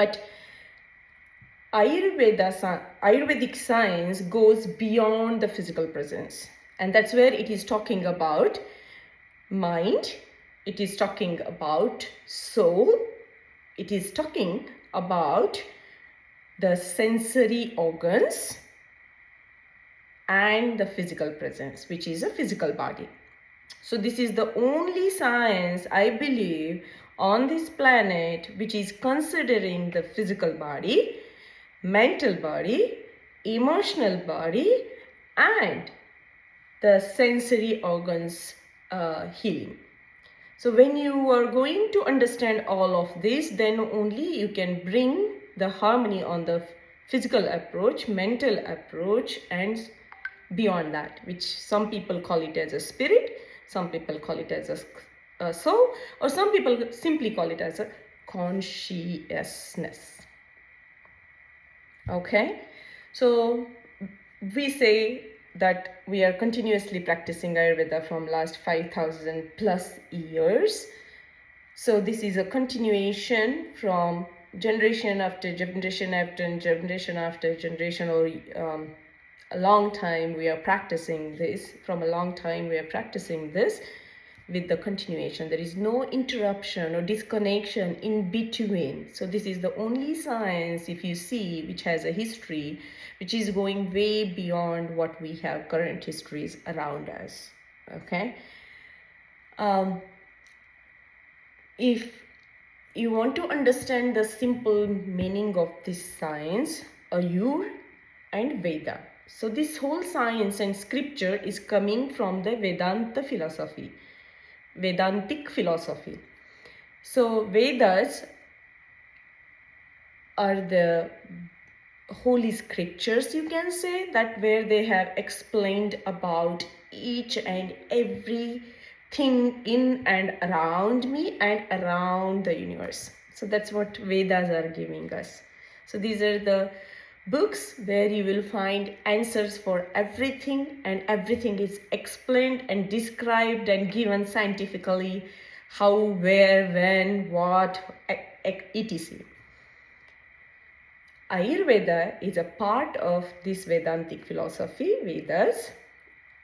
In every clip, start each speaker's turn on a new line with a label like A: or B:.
A: But Ayurvedic science goes beyond the physical presence. And that's where it is talking about mind, it is talking about soul, it is talking about the sensory organs and the physical presence, which is a physical body. So this is the only science, I believe, on this planet which is considering the physical body, mental body, emotional body, and the sensory organs healing. So when you are going to understand all of this, then only you can bring the harmony on the physical approach, mental approach, and beyond that, which some people call it as a spirit, some people call it as a soul, or some people simply call it as a consciousness. Okay, so we say that we are continuously practicing Ayurveda from last 5,000 plus years. So this is a continuation from generation after generation after generation after generation, or a long time we are practicing this. From a long time we are practicing this with the continuation. There is no interruption or disconnection in between. So this is the only science, if you see, which has a history which is going way beyond what we have current histories around us. Okay. If you want to understand the simple meaning of this science, Ayur and Veda. So this whole science and scripture is coming from the Vedanta philosophy, Vedantic philosophy. So Vedas are the holy scriptures, you can say, that where they have explained about each and every thing in and around me and around the universe. So that's what Vedas are giving us. So these are the books where you will find answers for everything, and everything is explained and described and given scientifically, how, where, when, what, etc. Ayurveda is a part of this Vedantic philosophy, Vedas,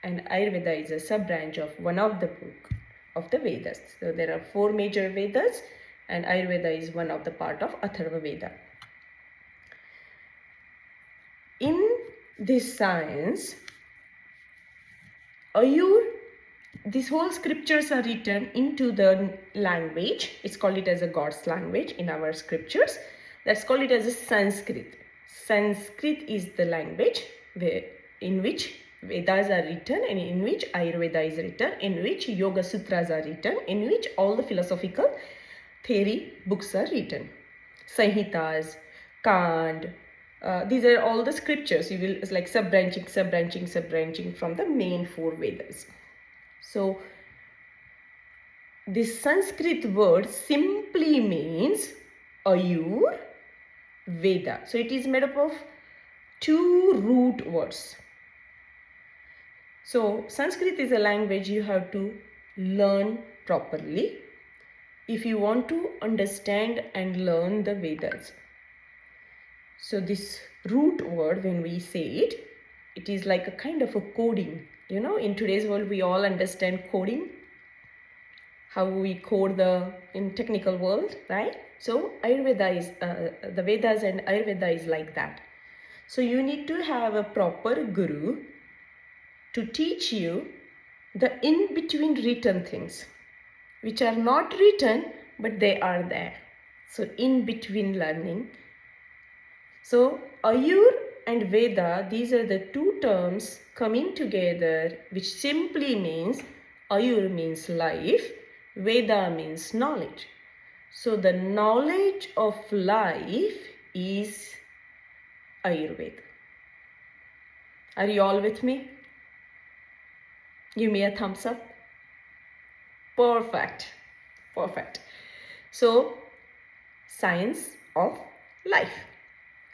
A: and Ayurveda is a sub-branch of one of the book of the Vedas. So there are 4 major Vedas, and Ayurveda is one of the part of Atharva Veda. In this science, Ayur, these whole scriptures are written into the language. It's called it as a God's language in our scriptures. Let's call it as a Sanskrit. Sanskrit is the language in which Vedas are written, and in which Ayurveda is written, in which Yoga Sutras are written, in which all the philosophical theory books are written. Samhitas, Kand, these are all the scriptures. You will, it's like sub-branching from the main 4 Vedas. So this Sanskrit word simply means Ayur Veda. So it is made up of 2 root words. So Sanskrit is a language you have to learn properly if you want to understand and learn the Vedas. So this root word, when we say it, it is like a kind of a coding. You know, in today's world we all understand coding, how we code in technical world, right? So Ayurveda is, the Vedas and Ayurveda is like that. So you need to have a proper guru to teach you the in-between written things, which are not written, but they are there. So in-between learning. So Ayur and Veda, these are the 2 terms coming together, which simply means, Ayur means life, Veda means knowledge. So the knowledge of life is Ayurveda. Are you all with me? Give me a thumbs up. Perfect. Perfect. So, science of life.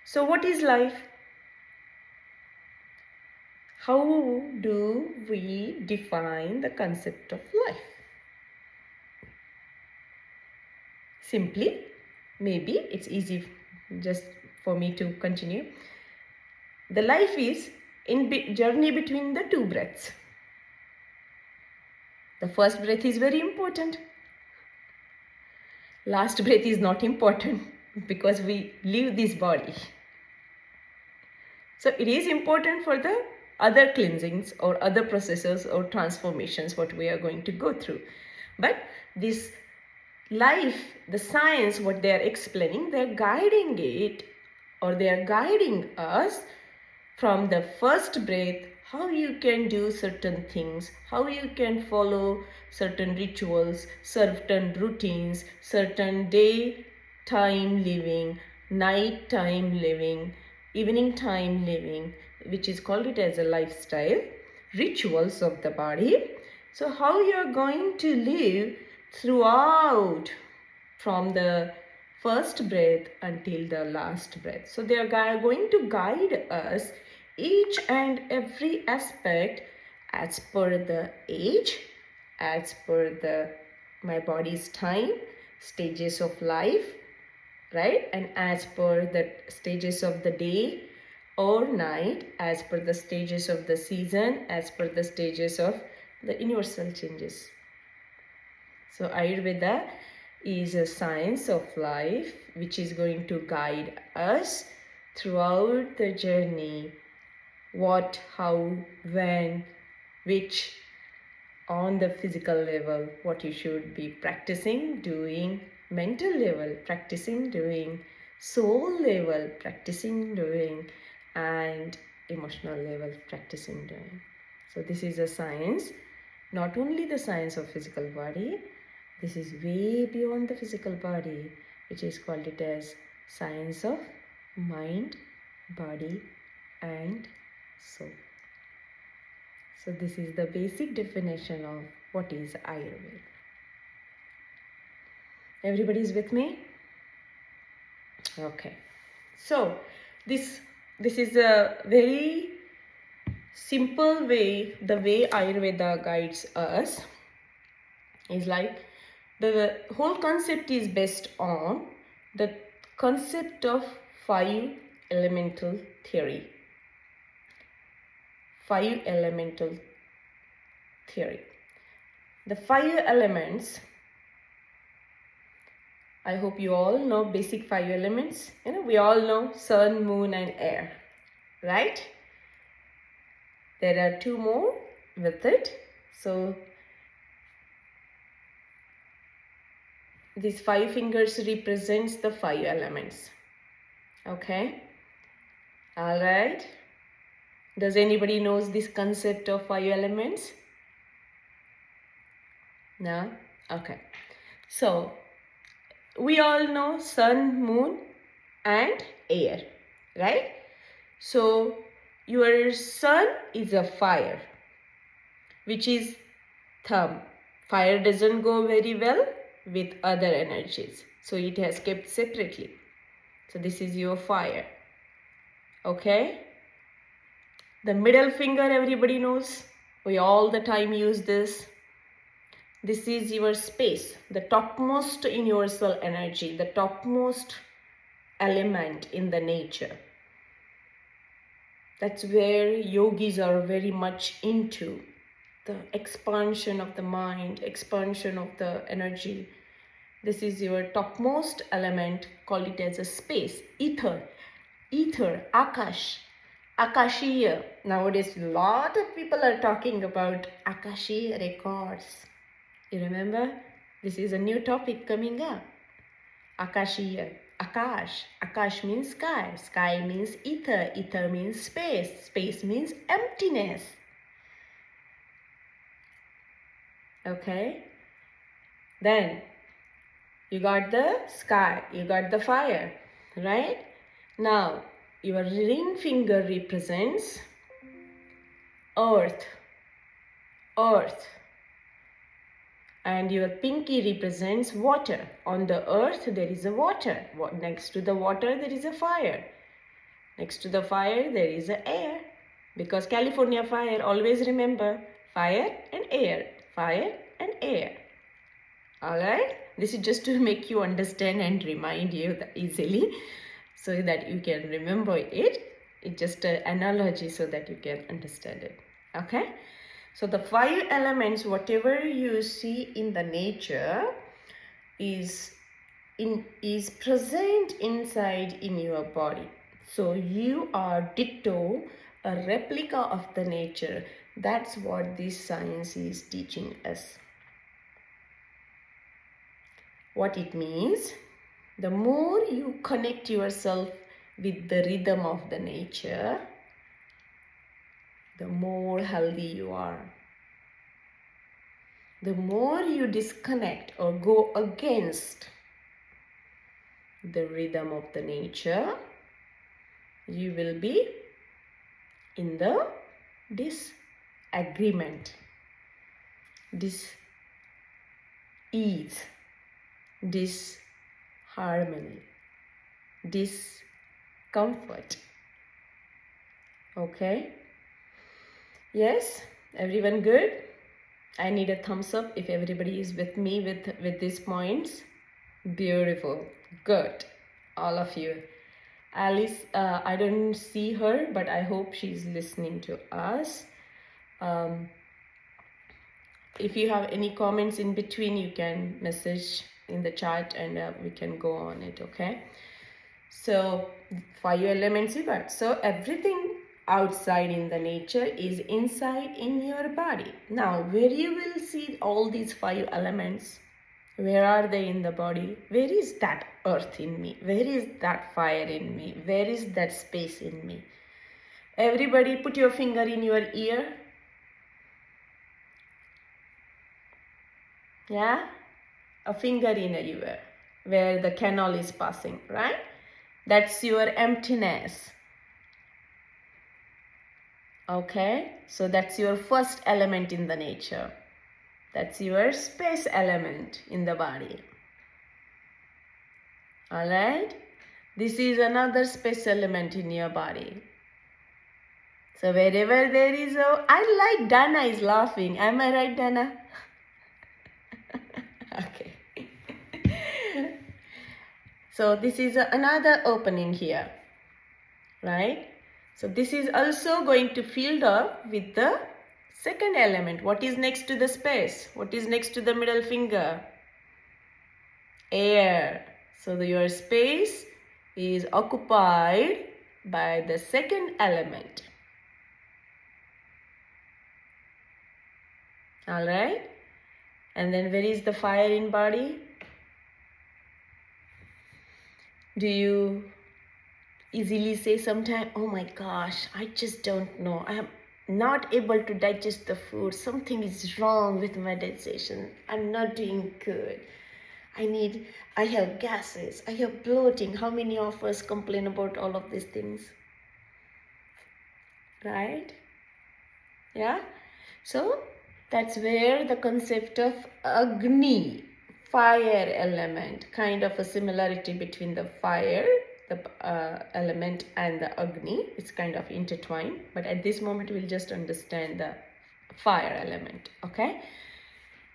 A: So what is life? How do we define the concept of life? Simply, maybe it's easy just for me to continue. The life is in journey between the two breaths. The first breath is very important. Last breath is not important because we leave this body. So it is important for the other cleansings or other processes or transformations what we are going to go through. But this life, the science, what they are explaining, they are guiding it, or they are guiding us from the first breath, how you can do certain things, how you can follow certain rituals, certain routines, certain daytime living, night time living, evening time living, which is called it as a lifestyle, rituals of the body. So how you are going to live throughout from the first breath until the last breath. So they are going to guide us each and every aspect as per the age, as per the my body's time, stages of life, right? And as per the stages of the day or night, as per the stages of the season, as per the stages of the universal changes. So Ayurveda is a science of life which is going to guide us throughout the journey. What, how, when, which, on the physical level, what you should be practicing, doing, mental level, practicing, doing, soul level, practicing, doing, and emotional level, practicing, doing. So this is a science, not only the science of physical body, this is way beyond the physical body, which is called it as science of mind, body, and soul. So this is the basic definition of what is Ayurveda. Everybody is with me? Okay. So this is a very simple way, the way Ayurveda guides us is like the whole concept is based on the concept of 5 elemental theory. 5 elemental theory. The 5 elements, I hope you all know basic 5 elements. We all know sun, moon, and air, right? There are 2 more with it. So these 5 fingers represents the 5 elements. Okay? All right. Does anybody knows this concept of 5 elements? No? Okay. So we all know sun, moon, and air, right? So your sun is a fire, which is thumb. Fire doesn't go very well with other energies, so it has kept separately. So this is your fire. Okay? The middle finger, everybody knows. We all the time use this. This is your space, the topmost universal energy, the topmost element in the nature. That's where yogis are very much into, the expansion of the mind, expansion of the energy. This is your topmost element, call it as a space, ether, akash, akashiya. Nowadays, a lot of people are talking about akashiya records. You remember? This is a new topic coming up. Akashiya, akash. Akash means sky. Sky means ether. Ether means space. Space means emptiness. Okay? Then, you got the sky. You got the fire. Right? Now, your ring finger represents earth. Earth. And your pinky represents water. On the earth, there is a water. Next to the water, there is a fire. Next to the fire, there is a air. Because California fire, always remember, fire and air. Fire and air. Alright? This is just to make you understand and remind you that easily. so that you can remember it. It's just an analogy so that you can understand it. Okay? So the 5 elements, whatever you see in the nature, is present inside in your body. So you are ditto, a replica of the nature. That's what this science is teaching us. What it means, the more you connect yourself with the rhythm of the nature, the more healthy you are. The more you disconnect or go against the rhythm of the nature, you will be in the disagreement, dis-ease, disharmony, discomfort. Okay? Yes? Everyone good? I need a thumbs up if everybody is with me with these points. Beautiful. Good. All of you. Alice, I don't see her, but I hope she's listening to us. If you have any comments in between, you can message in the chat and we can go on it, okay? So 5 elements you got. So everything outside in the nature is inside in your body. Now, where you will see all these 5 elements, where are they in the body? Where is that earth in me? Where is that fire in me? Where is that space in me? Everybody put your finger in your ear. Yeah? A finger in a ear where the canal is passing, right? That's your emptiness. Okay? So that's your first element in the nature. That's your space element in the body. Alright? This is another space element in your body. So wherever there is I like Dana is laughing. Am I right, Dana? Okay. So this is another opening here. Right? So this is also going to fill up with the second element. What is next to the space? What is next to the middle finger? Air. So your space is occupied by the second element. Alright? And then where is the fire in body? Do you easily say sometime, oh my gosh, I just don't know. I am not able to digest the food. Something is wrong with my digestion. I'm not doing good. I have gases. I have bloating. How many of us complain about all of these things? Right? Yeah? So that's where the concept of Agni, fire element, kind of a similarity between the fire, the element, and the Agni. It's kind of intertwined, but at this moment we'll just understand the fire element. Okay?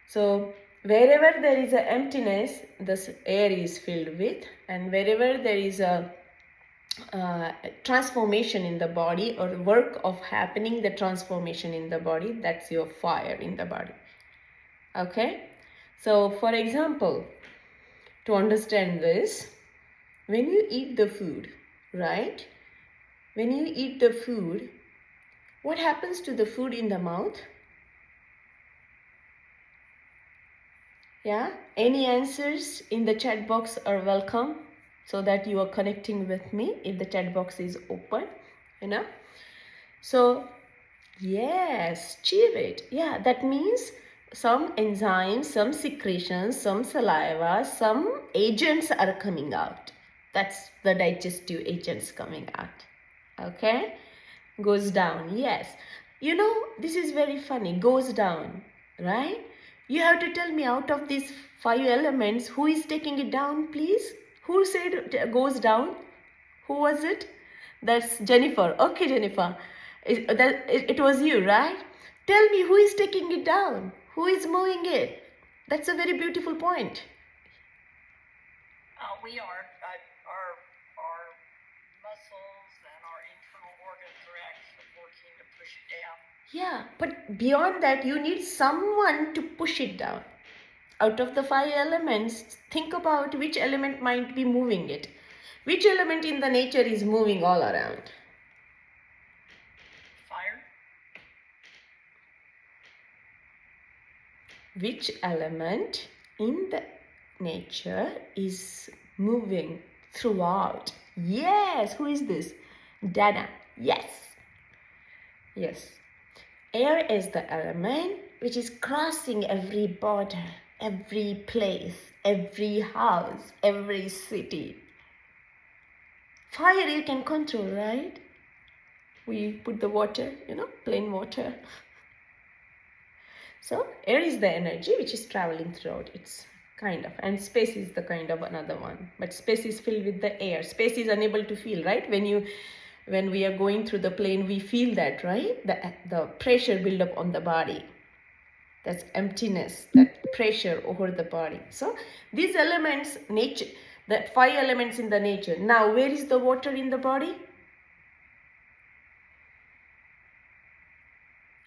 A: So wherever there is an emptiness, this air is filled with, and wherever there is a transformation in the body or work of happening, the transformation in the body, that's your fire in the body. Okay? So for example, to understand this, when you eat the food, right? When you eat the food, what happens to the food in the mouth? Yeah? Any answers in the chat box are welcome, so that you are connecting with me if the chat box is open, you know. So yes, chew it. Yeah, that means some enzymes, some secretions, some saliva, some agents are coming out. That's the digestive agents coming out. Okay? Goes down. Yes. You know, this is very funny. Goes down, right? You have to tell me, out of these 5 elements, who is taking it down, please? Who said it goes down? Who was it? That's Jennifer. Okay, Jennifer. It was you, right? Tell me, who is taking it down? Who is moving it? That's a very beautiful point.
B: We are. Our
A: Yeah, but beyond that, you need someone to push it down. Out of the 5 elements, think about which element might be moving it. Which element in the nature is moving all around?
B: Fire.
A: Which element in the nature is moving throughout? Yes, who is this? Dana. Yes. Yes. Air is the element which is crossing every border, every place, every house, every city. Fire you can control, right? We put the water, plain water. So air is the energy which is traveling throughout. It's kind of, and space is the kind of another one. But space is filled with the air. Space is unable to feel, right? When we are going through the plane, we feel that, right? The pressure build up on the body. That's emptiness, that pressure over the body. So these elements, nature, that 5 elements in the nature. Now, where is the water in the body?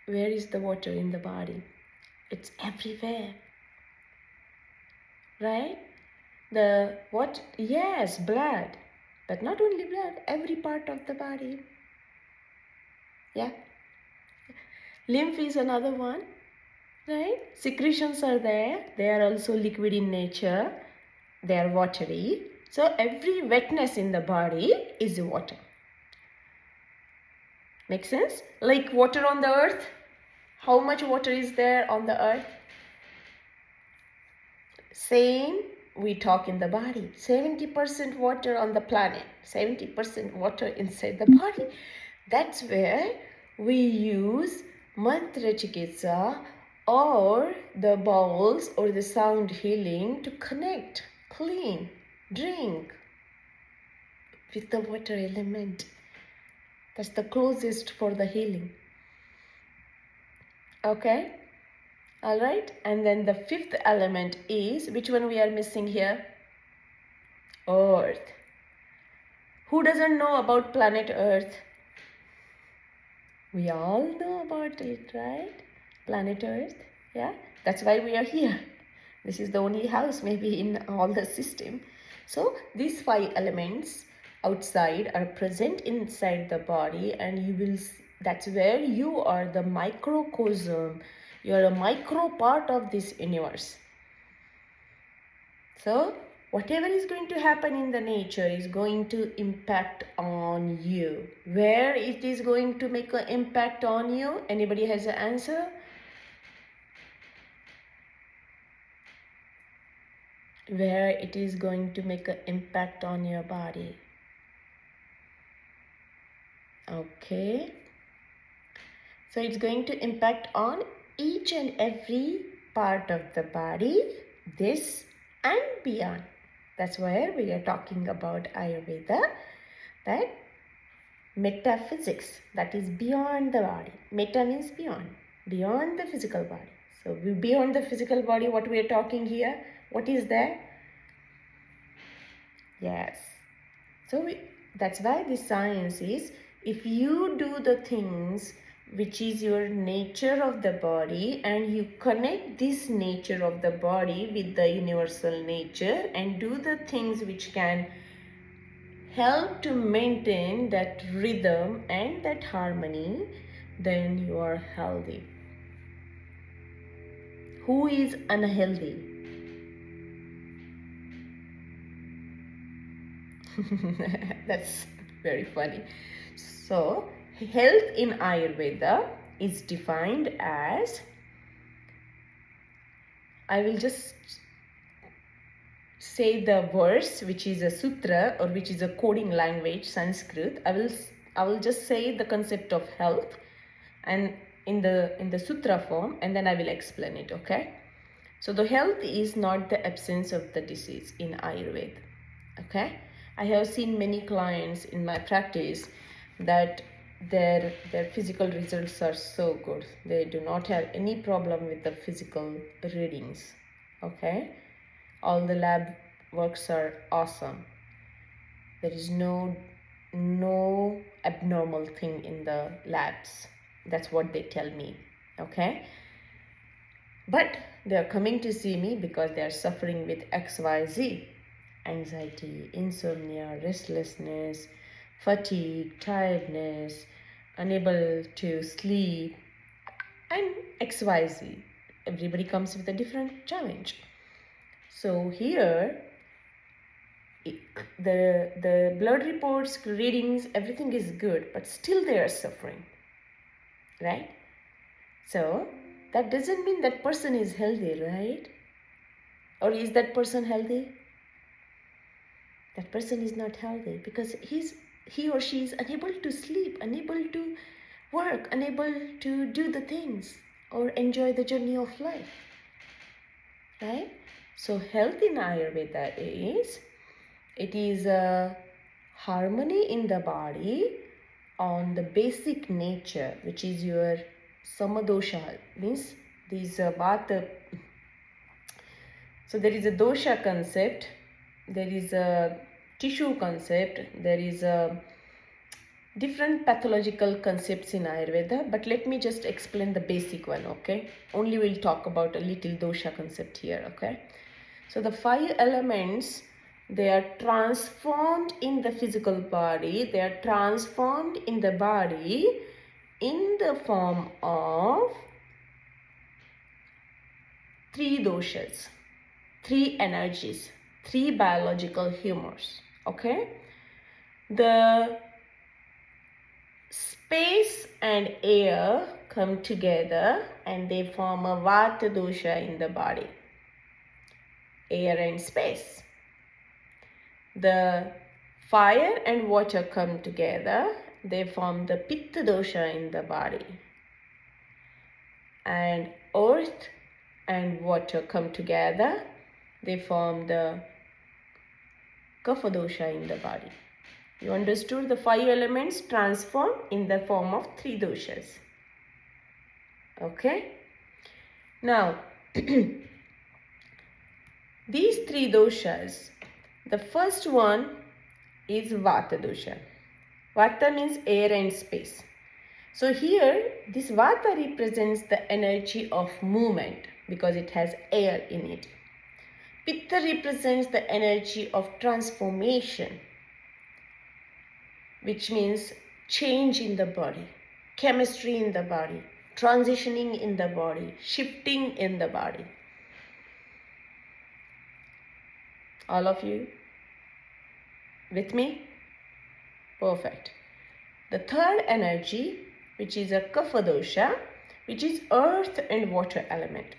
A: Where is the water in the body? It's everywhere. Right? The what? Yes, blood. But not only blood, every part of the body. Yeah. Lymph is another one. Right? Secretions are there. They are also liquid in nature. They are watery. So every wetness in the body is water. Make sense? Like water on the earth. How much water is there on the earth? Same we talk in the body. 70% water on the planet, 70% water inside the body. That's where we use mantra chikitsa or the bowls or the sound healing to connect, clean, drink with the water element. That's the closest for the healing. Okay? All right, and then the 5th element is, which one we are missing here? Earth. Who doesn't know about planet Earth? We all know about it, right? Planet Earth, yeah? That's why we are here. This is the only house maybe in all the system. So these 5 elements outside are present inside the body, and you will, that's where you are the microcosm. You are a micro part of this universe. So whatever is going to happen in the nature is going to impact on you. Where it is going to make an impact on you? Anybody has an answer? Where it is going to make an impact on your body. Okay. So it's going to impact on each and every part of the body, this and beyond. That's where we are talking about Ayurveda, that metaphysics, that is beyond the body. Meta means beyond the physical body. So beyond the physical body, what we are talking here, what is there? Yes. So that's why the science is, if you do the things which is your nature of the body and you connect this nature of the body with the universal nature and do the things which can help to maintain that rhythm and that harmony, then you are healthy. Who is unhealthy? That's very funny. So, health in Ayurveda is defined as, I will just say the verse which is a sutra or which is a coding language, Sanskrit. I will just say the concept of health and in the sutra form, and then I will explain it. Okay? So the health is not the absence of the disease in Ayurveda. Okay? I have seen many clients in my practice that their physical results are so good. They do not have any problem with the physical readings. Okay? All the lab works are awesome. There is no no abnormal thing in the labs. That's what they tell me. Okay, but they are coming to see me because they are suffering with XYZ: anxiety, insomnia, restlessness, fatigue, tiredness, unable to sleep, and XYZ. Everybody comes with a different challenge. So here, the blood reports, readings, everything is good, but still they are suffering, right? So that doesn't mean that person is healthy, right? Or is that person healthy? That person is not healthy because he or she is unable to sleep, unable to work, unable to do the things or enjoy the journey of life, right? So health in Ayurveda is a harmony in the body on the basic nature, which is your samadosha, means these vata. So there is a dosha concept, there is a tissue concept, there is a different pathological concepts in Ayurveda, but let me just explain the basic one, okay? Only we'll talk about a little dosha concept here, okay? So the 5 elements, they are transformed in the physical body, they are transformed in the body in the form of 3 doshas, 3 energies, 3 biological humors, okay? The space and air come together and they form a vata dosha in the body. Air and space. The fire and water come together, they form the pitta dosha in the body. And earth and water come together, they form the kapha dosha in the body. You understood? The 5 elements transform in the form of 3 doshas. Okay? Now, these 3 doshas, the first one is vata dosha. Vata means air and space. So here, this vata represents the energy of movement because it has air in it. Pitta represents the energy of transformation, which means change in the body, chemistry in the body, transitioning in the body, shifting in the body. All of you with me? Perfect. The third energy, which is a kapha dosha, which is earth and water element.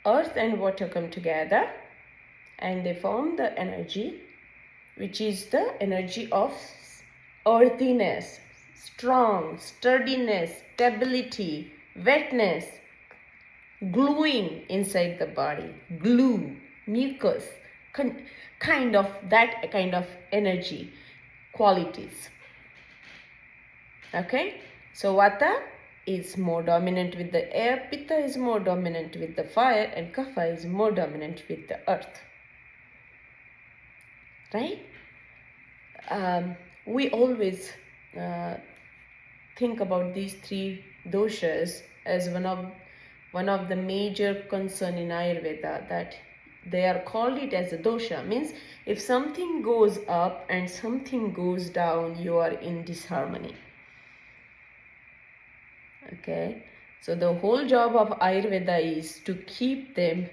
A: Earth and water come together and they form the energy, which is the energy of earthiness, strong, sturdiness, stability, wetness, gluing inside the body, glue, mucus, kind of that kind of energy, qualities. Okay, so vata is more dominant with the air, pitta is more dominant with the fire, and kapha is more dominant with the earth. Right? We always think about these 3 doshas as one of the major concern in Ayurveda, that they are called it as a dosha, means if something goes up and something goes down, you are in disharmony. Okay, so the whole job of Ayurveda is to keep them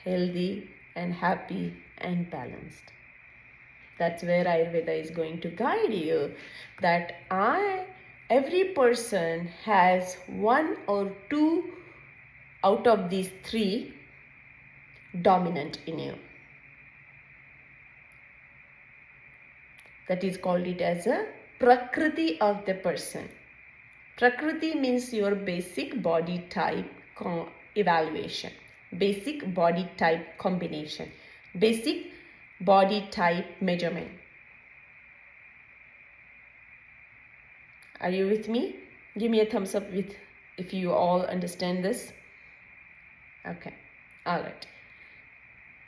A: healthy and happy and balanced. That's where Ayurveda is going to guide you, that every person has 1 or 2 out of these 3 dominant in you. That is called it as a prakriti of the person. Prakriti means your basic body type evaluation, basic body type combination, basic body type measurement. Are you with me? Give me a thumbs up if you all understand this. Okay, all right.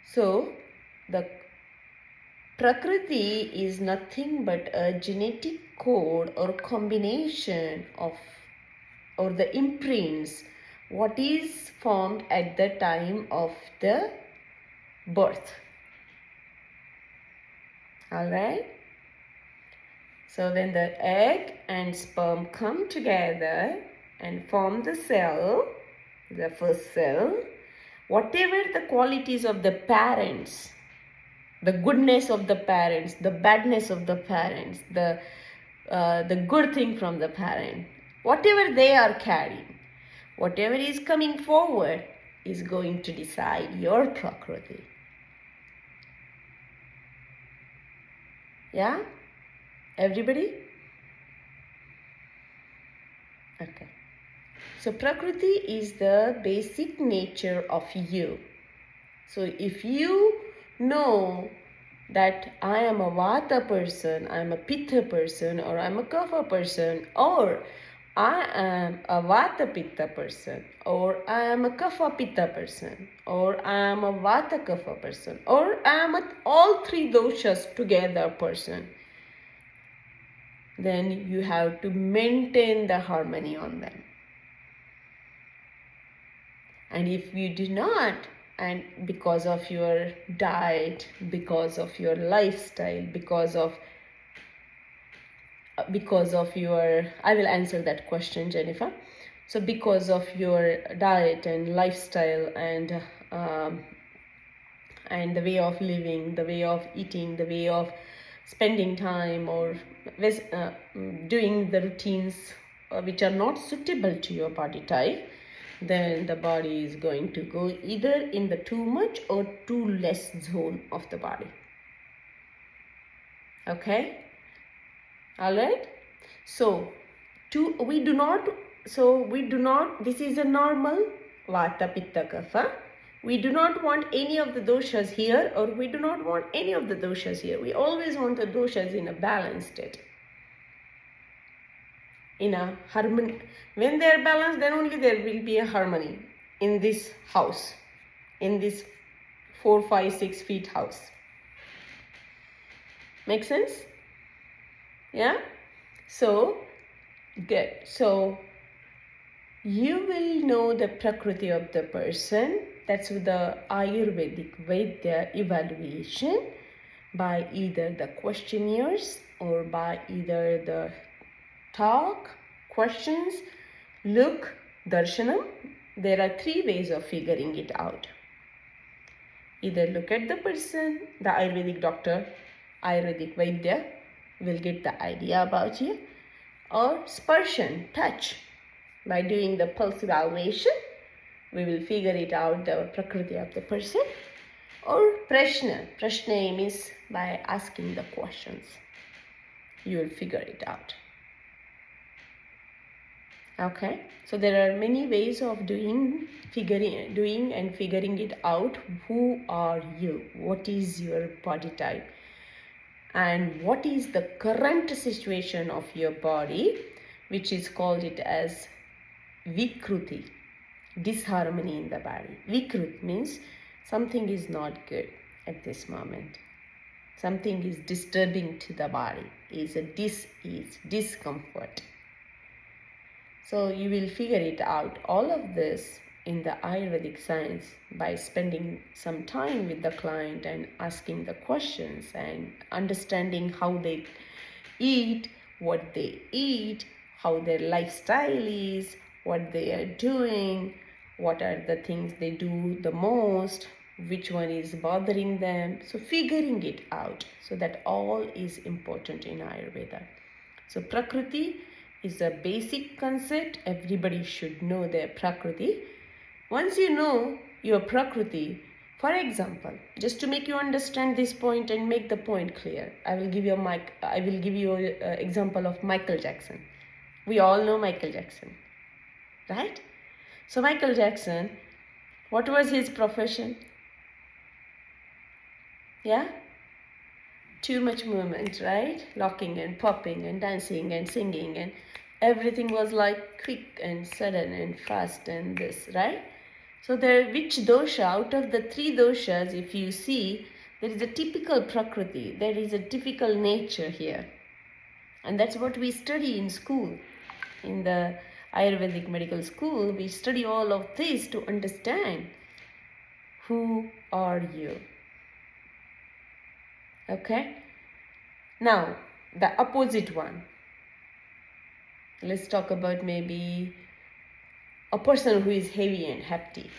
A: So the Prakriti is nothing but a genetic code or combination of, or the imprints, what is formed at the time of the birth. Alright? So when the egg and sperm come together and form the cell, the first cell, whatever the qualities of the parents, the goodness of the parents, the badness of the parents, the good thing from the parent, whatever they are carrying, whatever is coming forward is going to decide your Prakriti. Yeah? Everybody? Okay. So Prakriti is the basic nature of you. So if you know that I am a Vata person, I am a Pitta person, or I am a Kapha person, or I am a Vata Pitta person, or I am a Kapha Pitta person, or I am a Vata Kapha person, or I am a all three doshas together person, then you have to maintain the harmony on them. And if you do not, and because of your diet, because of your lifestyle, because of your, I will answer that question, Jennifer. So because of your diet and lifestyle um, and the way of living, the way of eating, the way of spending time, or doing the routines which are not suitable to your body type, then the body is going to go either in the too much or too less zone of the body. Okay? All right? So we do not, this is a normal Vata Pitta Kapha. We do not want any of the doshas here, or we do not want any of the doshas here. We always want the doshas in a balanced state, in a harmony. When they are balanced, then only there will be a harmony in this house, in this 4, 5, 6 feet house. Make sense? Yeah? So, good. So, you will know the Prakriti of the person. That's with the Ayurvedic Vaidya evaluation by either the questionnaires or by either the talk, questions, look, darshanam. There are 3 ways of figuring it out. Either look at the person, the Ayurvedic doctor, Ayurvedic Vaidya will get the idea about you, or sparshan, touch. By doing the pulse evaluation, we will figure it out, the Prakriti of the person. Or prashna. Prashna means by asking the questions. You will figure it out. Okay, so there are many ways of doing and figuring it out. Who are you? What is your body type? And what is the current situation of your body, which is called it as Vikruti, disharmony in the body. Vikrut means something is not good at this moment. Something is disturbing to the body, is a dis-ease, discomfort. So you will figure it out, all of this in the Ayurvedic science, by spending some time with the client and asking the questions and understanding how they eat, what they eat, how their lifestyle is, what they are doing, what are the things they do the most, which one is bothering them. So figuring it out. So that all is important in Ayurveda. So Prakriti is a basic concept. Everybody should know their Prakriti. Once you know your Prakriti, for example, just to make you understand this point and make the point clear, I will give you an example of Michael Jackson. We all know Michael Jackson, right? So Michael Jackson, what was his profession? Yeah? Too much movement, right? Locking and popping and dancing and singing, and everything was like quick and sudden and fast and this, right? So there, which dosha, out of the 3 doshas, if you see, There is a typical prakriti, there is a typical nature here. And that's what we study in school. In the Ayurvedic medical school, we study all of this to understand who are you. Okay? Now, the opposite one. Let's talk about maybe a person who is heavy and hefty.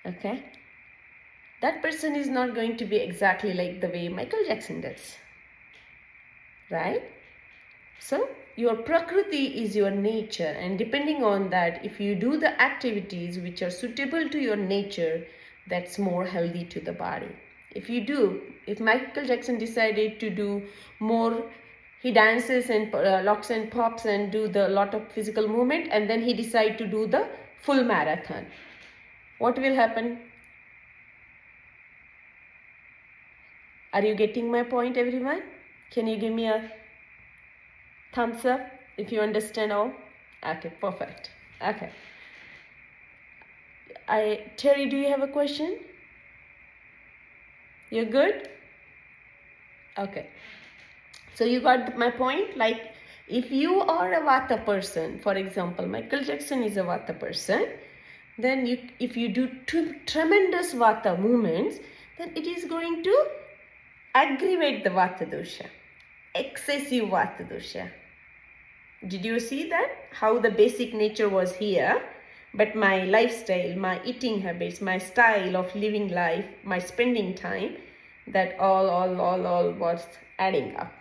A: Okay? That person is not going to be exactly like the way Michael Jackson does. Right? So, your prakriti is your nature, and depending on that, if you do the activities which are suitable to your nature, that's more healthy to the body. If Michael Jackson decided to do more, he dances and locks and pops and do the lot of physical movement, and then he decide to do the full marathon, what will happen? Are you getting my point, everyone? Can you give me a thumbs up if you understand all? Okay, perfect. Okay. Terry, do you have a question? You're good? Okay. So you got my point? Like, if you are a Vata person, for example, Michael Jackson is a Vata person, then if you do tremendous Vata movements, then it is going to aggravate the Vata dosha, excessive Vata dosha. Did you see that? How the basic nature was here, but my lifestyle, my eating habits, my style of living life, my spending time, that all was adding up.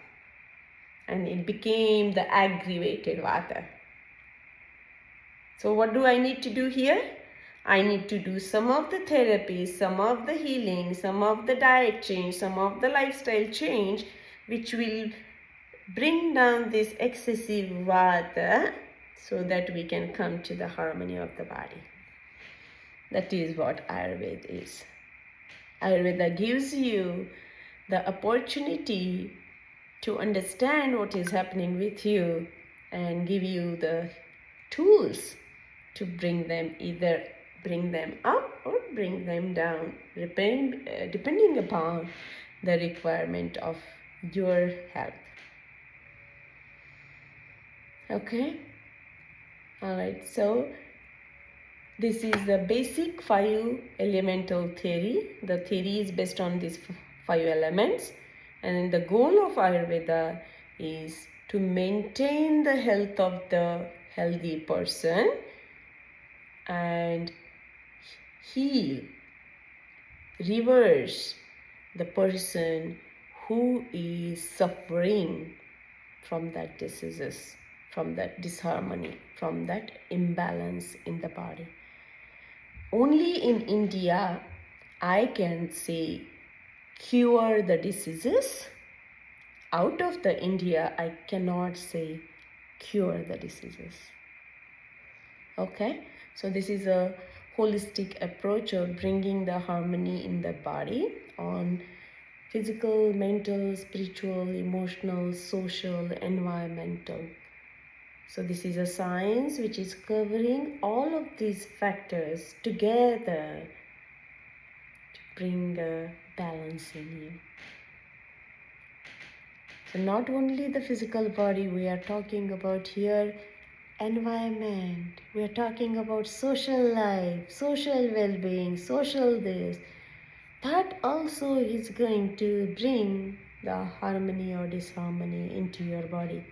A: And it became the aggravated Vata. So what do I need to do here? I need to do some of the therapies, some of the healing, some of the diet change, some of the lifestyle change, which will bring down this excessive Vata so that we can come to the harmony of the body. That is what Ayurveda is. Ayurveda gives you the opportunity to understand what is happening with you and give you the tools to bring them up or bring them down, depending upon the requirement of your health. Okay? Alright, so this is the basic 5 elemental theory. The theory is based on these 5 elements, and the goal of Ayurveda is to maintain the health of the healthy person and heal, reverse the person who is suffering from that diseases, from that disharmony, from that imbalance in the body. Only in India I can say cure the diseases. Out of the India I cannot say cure the diseases. Okay, so this is a holistic approach of bringing the harmony in the body on physical, mental, spiritual, emotional, social, environmental. So this is a science which is covering all of these factors together to bring a balance in you. So not only the physical body, we are talking about here environment, we are talking about social life, social well-being, social this. That also is going to bring the harmony or disharmony into your body.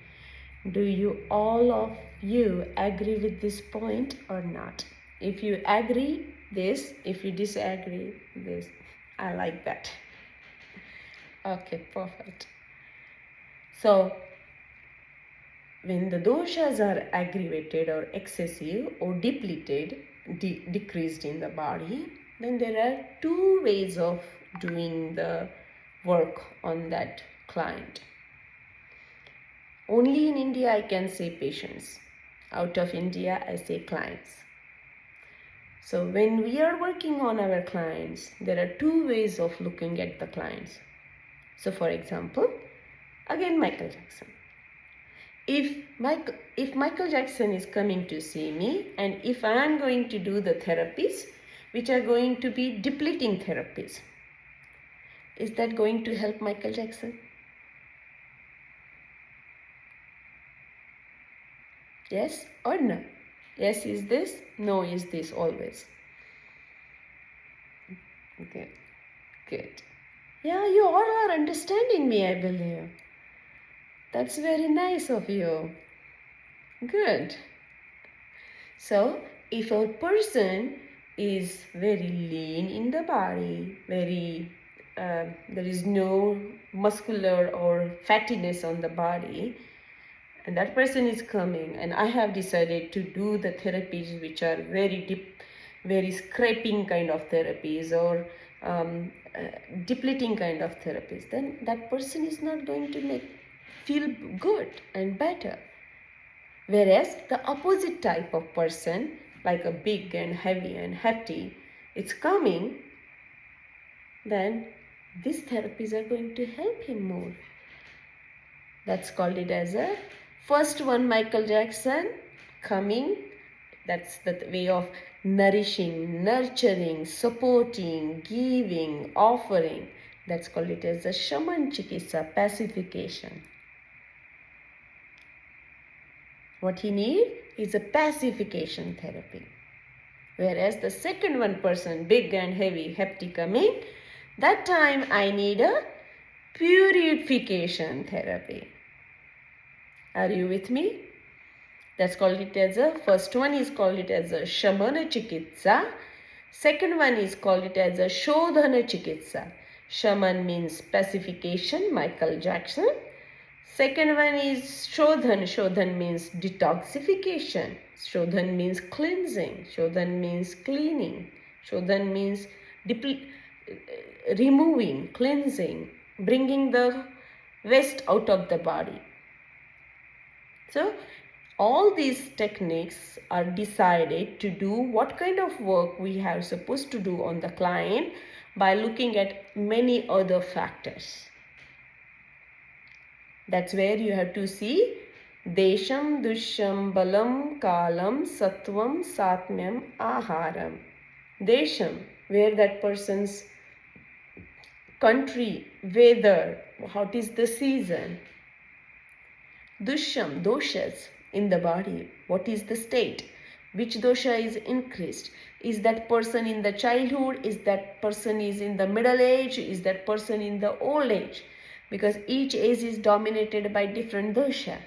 A: Do you all of you agree with this point or not? If you agree this, if you disagree this, I like that. Okay, perfect. So when the doshas are aggravated or excessive or depleted, decreased in the body, then there are 2 ways of doing the work on that client. Only in India I can say patients. Out of India I say clients. So when we are working on our clients, there are 2 ways of looking at the clients. So for example, again Michael Jackson. If Michael Jackson is coming to see me, and if I am going to do the therapies which are going to be depleting therapies, Is that going to help Michael Jackson? Yes or no? Yes is this, no is this always. Okay, good. Yeah, you all are understanding me, I believe. That's very nice of you. Good. So, if a person is very lean in the body, there is no muscular or fattiness on the body, and that person is coming, and I have decided to do the therapies which are very deep, very scraping kind of therapies, or depleting kind of therapies, then that person is not going to feel good and better. Whereas the opposite type of person, like a big and heavy and hefty, it's coming, then these therapies are going to help him more. That's called it as a first one, Michael Jackson coming. That's the way of nourishing, nurturing, supporting, giving, offering. That's called it as a shaman chikitsa, pacification. What he needs is a pacification therapy. Whereas the second one person, big and heavy, hefty coming, that time I need a purification therapy. Are you with me? That's called it as a, first one is called it as a shamana chikitsa. Second one is called it as a shodhana chikitsa. Shaman means pacification, Michael Jackson. Second one is shodhan. Shodhan means detoxification. Shodhan means cleansing. Shodhan means cleaning. Shodhan means removing, cleansing, bringing the waste out of the body. So all these techniques are decided to do what kind of work we are supposed to do on the client by looking at many other factors. That's where you have to see Desham, Dusham, Balam, Kalam, Sattvam, Satmyam, Aharam. Desham, where that person's country, weather, what is the season. Dusham, doshas in the body, what is the state, which dosha is increased. Is that person in the childhood? Is that person is in the middle age? Is that person in the old age? Because each age is dominated by different dosha.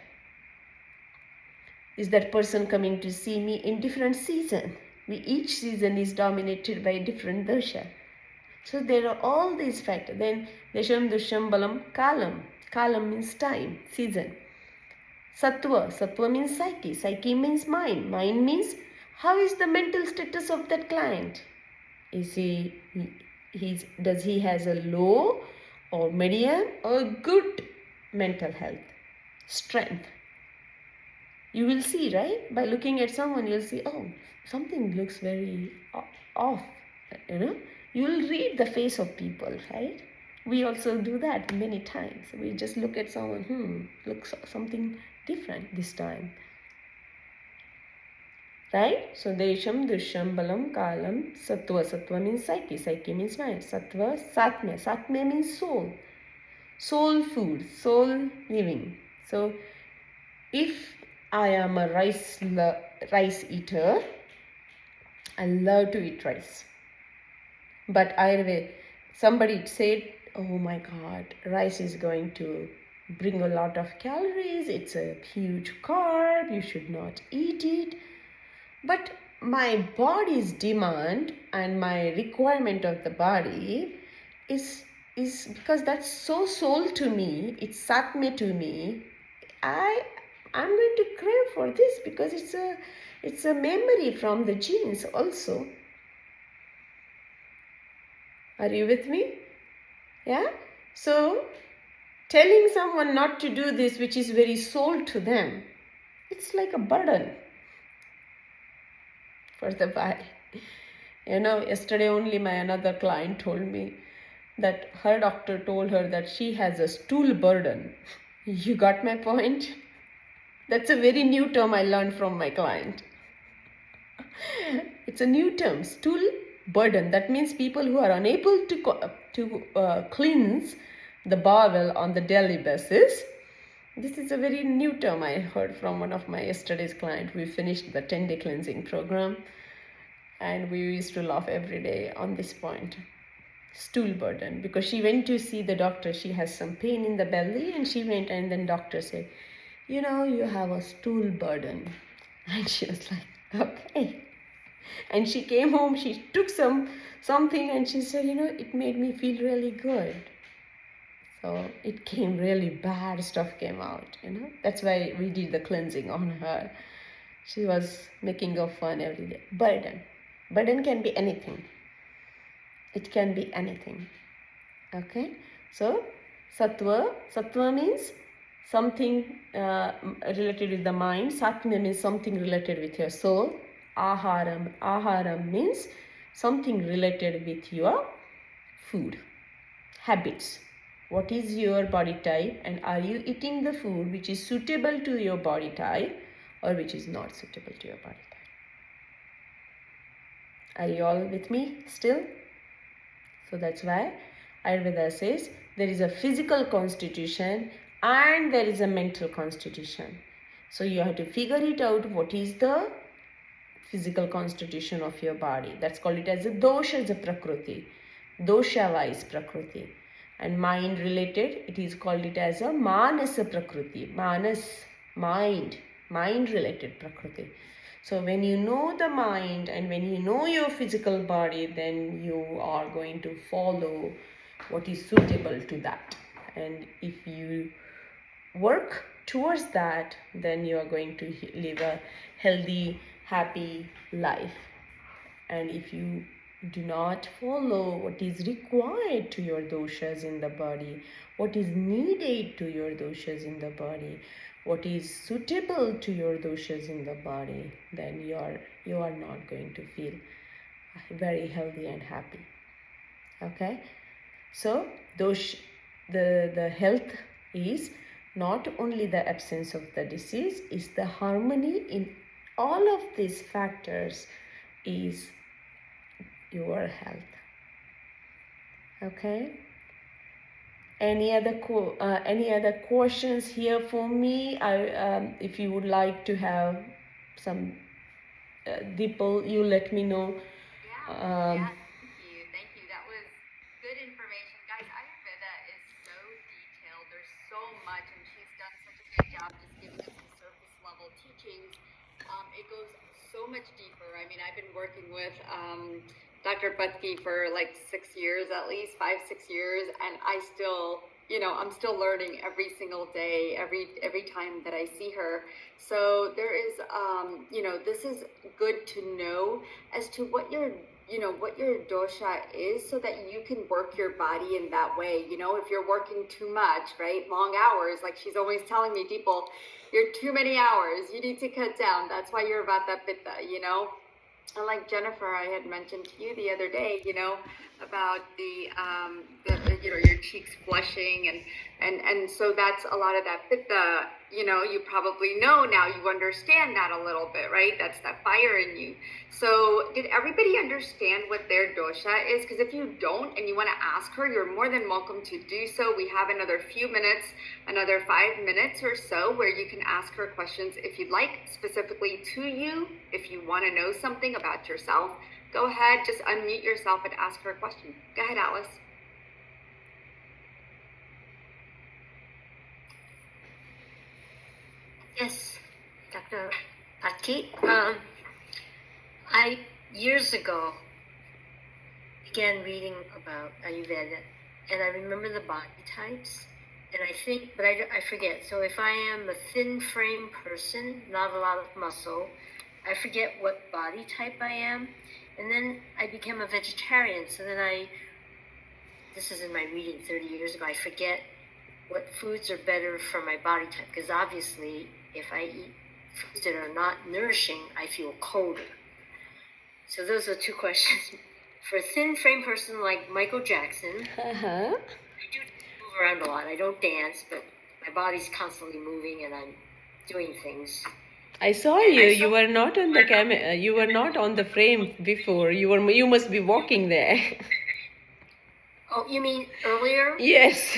A: Is that person coming to see me in different season? Each season is dominated by different dosha. So there are all these factors. Then Desham, Dusham, Balam, Kalam. Kalam means time, season. Sattva. Sattva means psyche. Psyche means mind. Mind means how is the mental status of that client? Is does he has a low or medium or good mental health, strength? You will see, right? By looking at someone, you'll see, oh, something looks very off. You will read the face of people, right? We also do that many times. We just look at someone, looks something different this time. Right? So Desham, Dusham, Balam, Kalam, Sattva. Sattva means psyche. Psyche means mind. Sattva, Satmya. Satmya means soul. Soul food, soul living. So if I am a rice eater, I love to eat rice. But somebody said, oh my God, rice is going to bring a lot of calories. It's a huge carb. You should not eat it. But my body's demand and my requirement of the body is because that's so soul to me. It's satme to me. I'm going to crave for this because it's a memory from the genes also. Are you with me? Yeah? So, telling someone not to do this, which is very soul to them, it's like a burden for the body. Yesterday only my another client told me that her doctor told her that she has a stool burden. You got my point? That's a very new term I learned from my client. It's a new term, stool burden. That means people who are unable to cleanse the bowel on the daily basis. This is a very new term I heard from one of my yesterday's client. We finished the 10-day cleansing program and we used to laugh every day on this point. Stool burden, because she went to see the doctor. She has some pain in the belly and she went, and then doctor said, you know, you have a stool burden. And she was like, okay. And she came home, she took something and she said, you know, it made me feel really good. So it came really bad stuff came out, you know. That's why we did the cleansing on her. She was making of fun every day. Burden can be anything. It can be anything. Okay. So sattva means something related with the mind. Satma means something related with your soul. Aharam means something related with your food habits. What is your body type, and are you eating the food which is suitable to your body type or which is not suitable to your body type? Are you all with me still? So that's why Ayurveda says there is a physical constitution and there is a mental constitution. So you have to figure it out, what is the physical constitution of your body. That's called it as a dosha, as a prakriti. Dosha wise prakriti. And mind related, it is called it as a manasa prakriti. Mind related prakriti. So when you know the mind and when you know your physical body, then you are going to follow what is suitable to that. And if you work towards that, then you are going to live a healthy, happy life. And if you do not follow what is required to your doshas in the body, what is needed to your doshas in the body, what is suitable to your doshas in the body, then you are not going to feel very healthy and happy. Okay. So the health is not only the absence of the disease, is the harmony in all of these factors is your health. Okay. Any other questions here for me? If you would like to have some Deepal, you let me know.
B: Yeah, thank you. That was good information. Guys, Ayurveda is so detailed. There's so much, and she's done such a good job just giving us the surface level teachings. It goes so much deeper. I mean, I've been working with Dr. Butke for like 6 years, at least 5-6 years, and I still, I'm still learning every single day, every time that I see her. So there is, this is good to know as to what your dosha is, so that you can work your body in that way. If you're working too much, right, long hours, like she's always telling me, people, you're too many hours, you need to cut down. That's why you're vata pitta, And like Jennifer, I had mentioned to you the other day, about the your cheeks flushing, and so that's a lot of that pitta. You probably know now, you understand that a little bit, right? That's that fire in you. So did everybody understand what their dosha is? Because if you don't and you want to ask her, you're more than welcome to do so. We have another few minutes, another 5 minutes or so, where you can ask her questions if you'd like, specifically to you. If you want to know something about yourself, go ahead, just unmute yourself and ask her a question. Go ahead, Alice.
C: Yes, Dr. Patti. I years ago began reading about Ayurveda, and I remember the body types, and I think, but I forget. So if I am a thin frame person, not a lot of muscle, I forget what body type I am. And then I became a vegetarian, so then this is in my reading 30 years ago, I forget what foods are better for my body type, because obviously if I eat foods that are not nourishing, I feel colder. So those are two questions. For a thin frame person like Michael Jackson, I do move around a lot. I don't dance, but my body's constantly moving and I'm doing things.
A: I saw you. You were not on the camera. You were not on the frame before. You must be walking there.
C: Oh, you mean earlier?
A: Yes.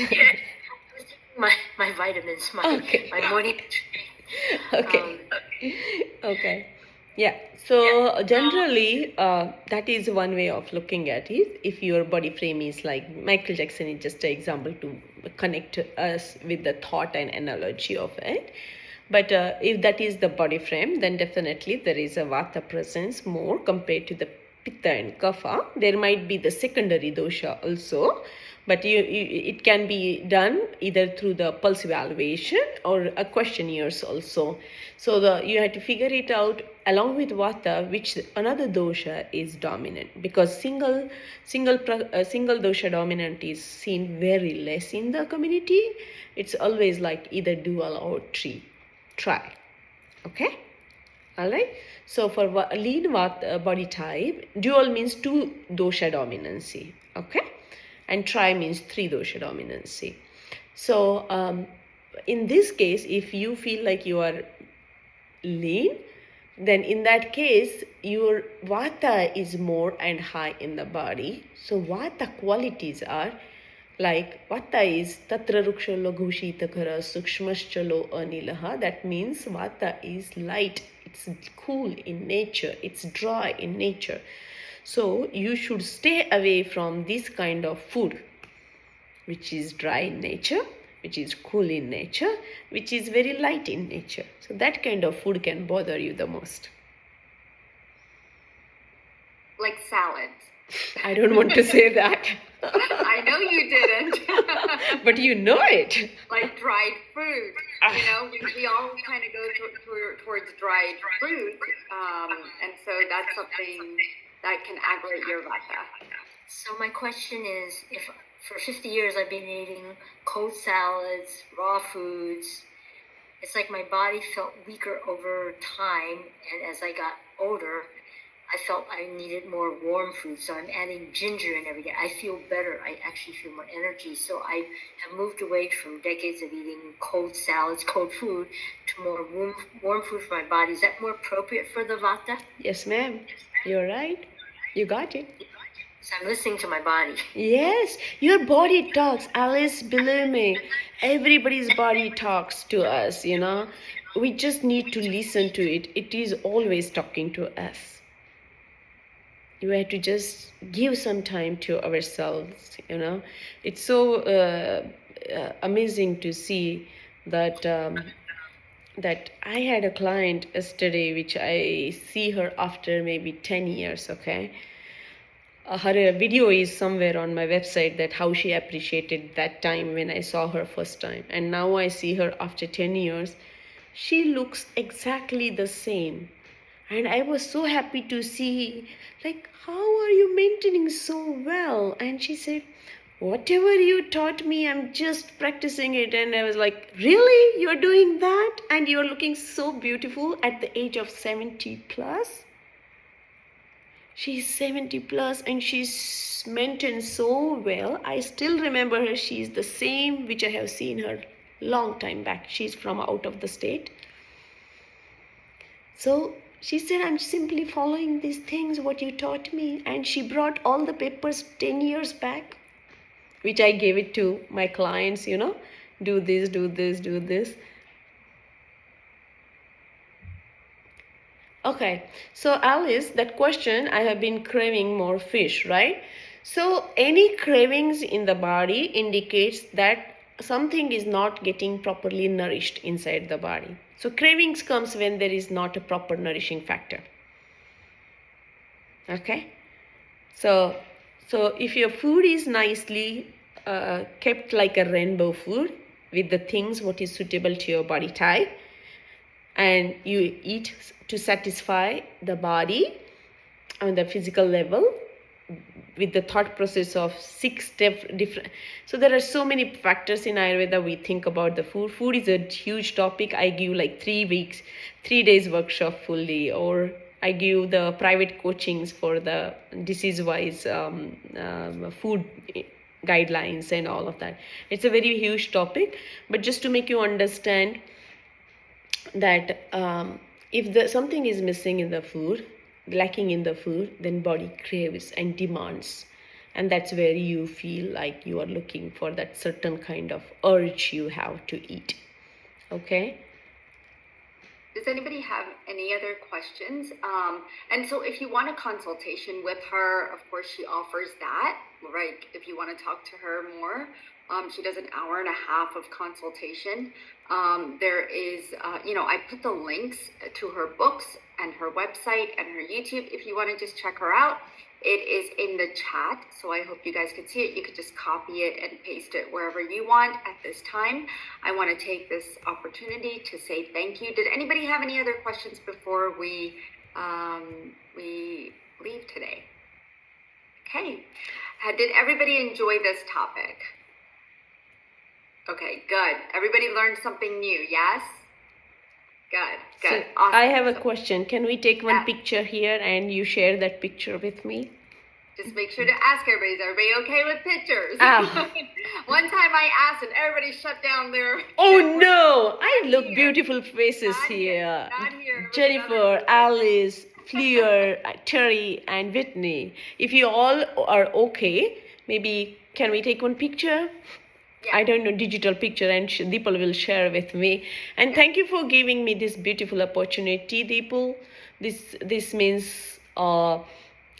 C: my vitamins,
A: Okay.
C: my morning.
A: Okay. Okay. Yeah. So generally, that is one way of looking at it. If your body frame is like Michael Jackson is just an example to connect us with the thought and analogy of it. But if that is the body frame, then definitely there is a vata presence more compared to the pitta and kapha. There might be the secondary dosha also, but it can be done either through the pulse evaluation or a questionnaires also. So you have to figure it out along with vata which another dosha is dominant, because single dosha dominant is seen very less in the community. It's always like either dual or try. Okay. All right. So for lean body type, dual means 2 dosha dominancy. Okay. And tri means 3 dosha dominancy. So in this case, if you feel like you are lean, then in that case your vata is more and high in the body. So vata qualities are like vata is tatra rukshalo ghushitakara sukshmaschalo anilaha. That means vata is light, it's cool in nature, it's dry in nature. So you should stay away from this kind of food which is dry in nature, which is cool in nature, which is very light in nature. So that kind of food can bother you the most.
B: Like salads.
A: I don't want to say that.
B: I know you didn't.
A: But you know it.
B: Like dried fruit. You know, we all kind of go towards dried fruit. And so that's something that can aggravate your vata.
C: So my question is, if for 50 years I've been eating cold salads, raw foods, it's like my body felt weaker over time, and as I got older, I felt I needed more warm food, so I'm adding ginger in every day. I feel better. I actually feel more energy. So I have moved away from decades of eating cold salads, cold food, to more warm food for my body. Is that more appropriate for the vata?
A: Yes, ma'am. You're right. You got it.
C: So I'm listening to my body.
A: Yes, your body talks. Alice, believe me, everybody's body talks to us, you know. We just need to listen to it. It is always talking to us. You have to just give some time to ourselves, you know. It's so amazing to see that that I had a client yesterday, which I see her after maybe 10 years, okay. Her video is somewhere on my website, that how she appreciated that time when I saw her first time. And now I see her after 10 years. She looks exactly the same. And I was so happy to see, like, how are you maintaining so well? And she said, whatever you taught me, I'm just practicing it. And I was like, really? You're doing that? And you're looking so beautiful at the age of 70 plus? She's 70 plus and she's maintained so well. I still remember her. She's the same which I have seen her long time back. She's from out of the state. So she said, I'm simply following these things, what you taught me. And she brought all the papers 10 years back, which I gave it to my clients, you know, do this, do this, do this. Okay, so Alice, that question, I have been craving more fish, right? So any cravings in the body indicates that something is not getting properly nourished inside the body. So cravings comes when there is not a proper nourishing factor. Okay, so if your food is nicely kept like a rainbow food with the things what is suitable to your body type, and you eat to satisfy the body on the physical level with the thought process of 6 different. So there are so many factors in Ayurveda we think about the food. Food is a huge topic. I give like 3 days workshop fully, or I give the private coachings for the disease-wise food guidelines and all of that. It's a very huge topic, but just to make you understand that If the something is missing in the food, lacking in the food, then body craves and demands. And that's where you feel like you are looking for that certain kind of urge you have to eat. Okay?
B: Does anybody have any other questions? And so if you want a consultation with her, of course, she offers that, right? If you want to talk to her more, she does an hour and a half of consultation. There is, I put the links to her books and her website and her YouTube. If you want to just check her out, it is in the chat, so I hope you guys can see it. You could just copy it and paste it wherever you want at this time. I want to take this opportunity to say thank you. Did anybody have any other questions before we leave today? Okay. Did everybody enjoy this topic? Okay, good. Everybody learned something new, yes? Good.
A: So
B: Awesome.
A: I have a question. Can we take one
B: Yeah.
A: picture here and you share that picture with me?
B: Just make sure to ask everybody, is everybody okay with pictures?
A: Ah.
B: One time I asked and everybody shut down their...
A: Oh no! I
B: Not
A: look
B: here.
A: beautiful faces
B: Not
A: here.
B: Not here.
A: Jennifer, Alice, Fleur, Terry, and Whitney. If you all are okay, maybe can we take one picture?
B: Yeah.
A: I don't know, digital picture, and Deepal will share with me. And thank you for giving me this beautiful opportunity, Deepal. This means a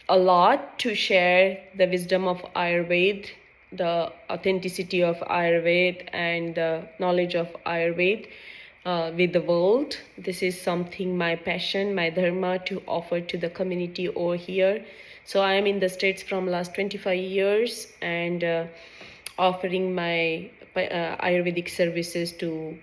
A: lot to share the wisdom of Ayurveda, the authenticity of Ayurveda, and the knowledge of Ayurveda with the world. This is something my passion, my dharma to offer to the community over here. So I am in the States from last 25 years and offering my Ayurvedic services to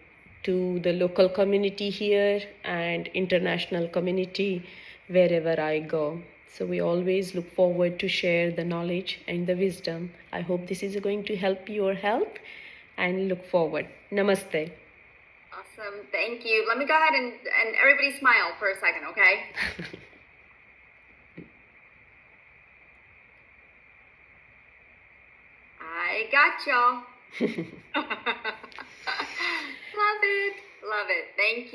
A: the local community here and international community wherever I go. So we always look forward to share the knowledge and the wisdom. I hope this is going to help your health and look forward. Namaste.
B: Awesome. Thank you. Let me go ahead and everybody smile for a second, okay? I got y'all. Love it. Thank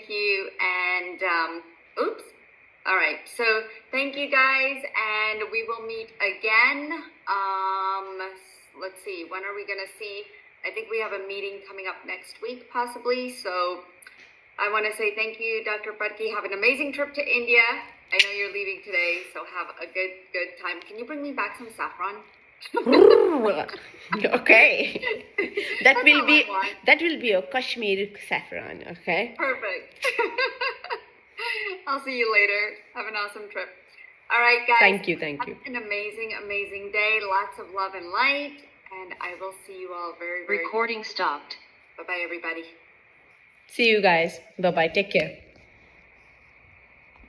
B: you. And oops. All right. So thank you guys, and we will meet again. Let's see. When are we gonna see? I think we have a meeting coming up next week, possibly. So I want to say thank you, Dr. Budke. Have an amazing trip to India. I know you're leaving today, so have a good time. Can you bring me back some saffron?
A: Okay. That
B: That's
A: will
B: all
A: be
B: I want.
A: that will be a Kashmir saffron, okay?
B: Perfect. I'll see you later. Have an awesome trip. All right, guys.
A: Thank you.
B: Have an amazing day. Lots of love and light. And I will see you all very, very
C: Recording stopped.
B: Bye-bye, everybody.
A: See you guys. Bye-bye. Take care.